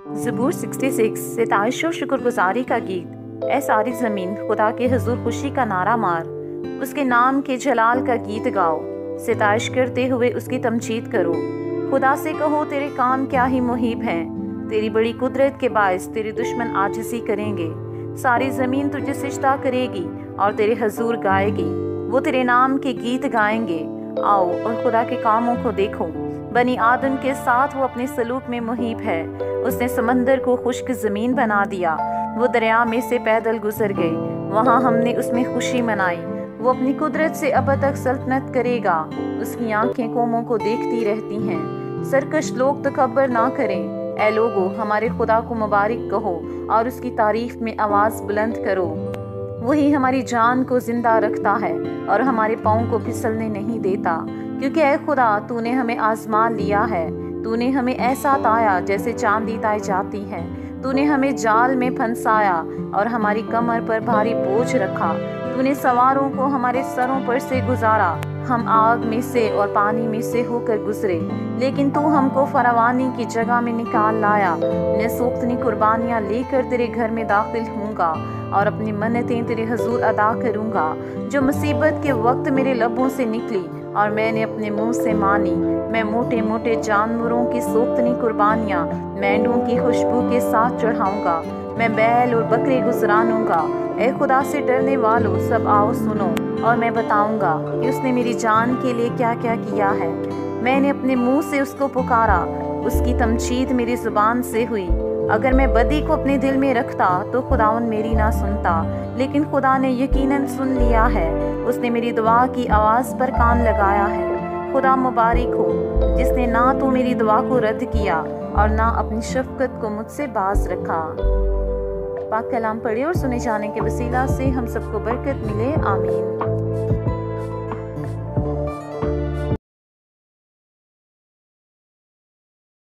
ज़बूर 66 सिताइश और शुक्रगुजारी का गीत। ऐ सारी ज़मीन खुदा के हुजूर खुशी का नारा मार, उसके नाम के जलाल का गीत गाओ, सिताइश करते हुए उसकी तमजीद करो। खुदा से कहो तेरे काम क्या ही मुहीब हैं, तेरी बड़ी कुदरत के बायस तेरे दुश्मन आजिज़ी करेंगे। सारी ज़मीन तुझे सिजदा करेगी और तेरे हुजूर गाएगी, वो तेरे नाम के गीत गाएंगे। आओ और खुदा के कामों को देखो, बनी आदम के साथ वो अपने सलूक में मुहीब है। उसने समंदर को खुश्क ज़मीन बना दिया, वो दरिया में से पैदल गुजर गए, वहाँ हमने उसमें खुशी मनाई। वो अपनी कुदरत से अब तक सल्तनत करेगा, उसकी आंखें कौमों को देखती रहती हैं। सरकश लोग तकब्बर ना करें, ऐ लोगो हमारे खुदा को मुबारक कहो और उसकी तारीफ में आवाज़ बुलंद करो। वही हमारी जान को जिंदा रखता है और हमारे पाँव को फिसलने नहीं देता। क्योंकि ऐ खुदा तूने हमें आजमा लिया है, तूने हमें ऐसा ताया जैसे चांदी ताई जाती है। तूने हमें जाल में फंसाया और हमारी कमर पर भारी बोझ रखा। तूने सवारों को हमारे सरों पर से गुजारा, हम आग में से और पानी में से होकर गुजरे, लेकिन तू हमको फरावानी की जगह में निकाल लाया। मैं सोख्तनी कुर्बानियाँ लेकर तेरे घर में दाखिल होऊंगा और अपनी मन्नतें तेरे हुजूर अदा करूंगा। जो मुसीबत के वक्त मेरे लबों से निकली और मैंने अपने मुंह से मानी, मैं मोटे मोटे जानवरों की सोख्तनी कुर्बानियाँ मेंढों की खुशबू के साथ चढ़ाऊंगा। मैं बैल और बकरे गुजरानूंगा। ऐ खुदा से डरने वालों सब आओ सुनो, और मैं बताऊंगा कि उसने मेरी जान के लिए क्या क्या किया है। मैंने अपने मुंह से उसको पुकारा, उसकी तमजीद मेरी जुबान से हुई। अगर मैं बदी को अपने दिल में रखता तो खुदावन मेरी ना सुनता, लेकिन खुदा ने यकीनन सुन लिया है। उसने मेरी दुआ की आवाज़ पर कान लगाया है। खुदा मुबारक हो जिसने ना तो मेरी दुआ को रद्द किया और ना अपनी शफकत को मुझसे बाज रखा। पाक कलाम पढ़े और सुने जाने के वसीला से हम सबको बरकत मिले, आमीन।